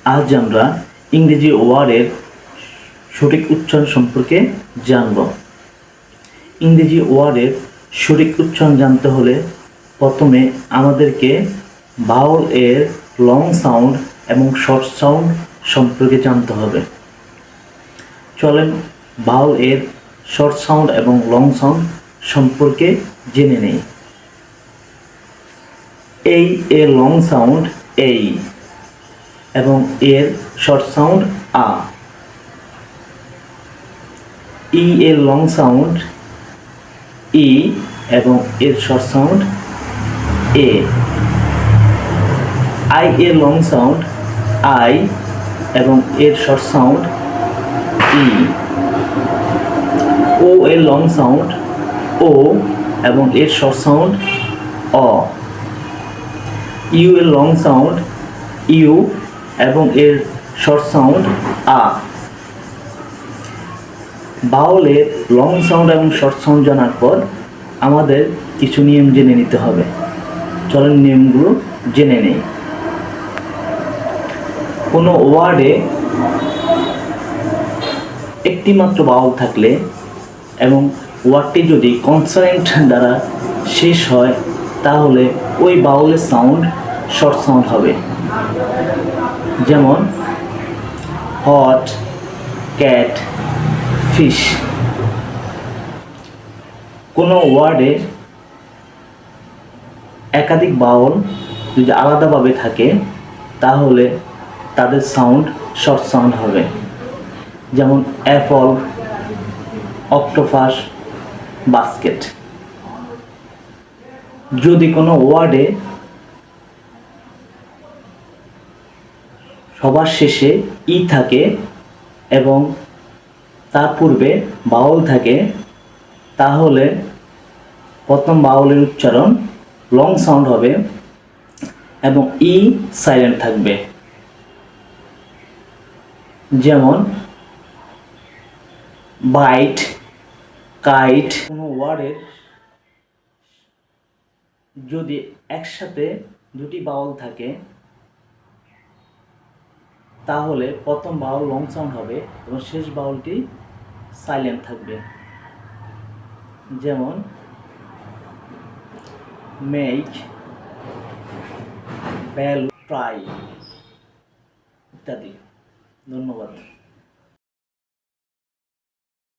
আজ আমরা ইংরেজি ওয়ার্ডের সঠিক উচ্চারণ সম্পর্কে জানব। ইংরেজি ওয়ার্ডের সঠিক উচ্চারণ জানতে হলে প্রথমে আমাদেরকে ভাওয়েল এর লং সাউন্ড এবং শর্ট সাউন্ড সম্পর্কে জানতে হবে। চলেন ভাওয়েল এর শর্ট সাউন্ড এবং লং সাউন্ড সম্পর্কে জেনে নেই। এই এর লং সাউন্ড এই এবং এর শর্ট সাউন্ড আ। ই এর লং সাউন্ড ই এবং এর শর্ট সাউন্ড এ। আই এর লং সাউন্ড আই এবং এর শর্ট সাউন্ড ই। ও এর লং সাউন্ড ও এবং এর শর্ট সাউন্ড অ। ইউ এর লং সাউন্ড ইউ এবং এর শর্ট সাউন্ড আ। ভাওয়েলের লং সাউন্ড এবং শর্ট সাউন্ড জানার পর আমাদের কিছু নিয়ম জেনে নিতে হবে। চলেন নিয়মগুলো জেনে নেই। কোনো ওয়ার্ডে একটি মাত্র ভাওয়েল থাকলে এবং ওয়ার্ডটি যদি কনসোনেন্ট দ্বারা শেষ হয় তাহলে ওই ভাওয়েলের সাউন্ড শর্ট সাউন্ড হবে। যেমন হট, ক্যাট, ফিশ। কোনো ওয়ার্ডে একাধিক ভাওয়েল যদি আলাদাভাবে থাকে তাহলে তাদের সাউন্ড শর্ট সাউন্ড হবে। যেমন অ্যাপল, অক্টোপাস, বাস্কেট। যদি কোনো ওয়ার্ডে সবার শেষে ই থাকে এবং তার পূর্বে ভাওয়েল থাকে তাহলে প্রথম ভাওয়েলের উচ্চারণ লং সাউন্ড হবে এবং ই সাইলেন্ট থাকবে। যেমন বাইট, কাইট। কোনো ওয়ার্ডের যদি একসাথে দুটি ভাওয়েল থাকে তাহলে প্রথম ভাওয়েল লং সাউন্ড হবে এবং শেষ ভাওয়েলটি সাইলেন্ট থাকবে। যেমন মেক, ভ্যালু, ট্রাই ইত্যাদি। ধন্যবাদ।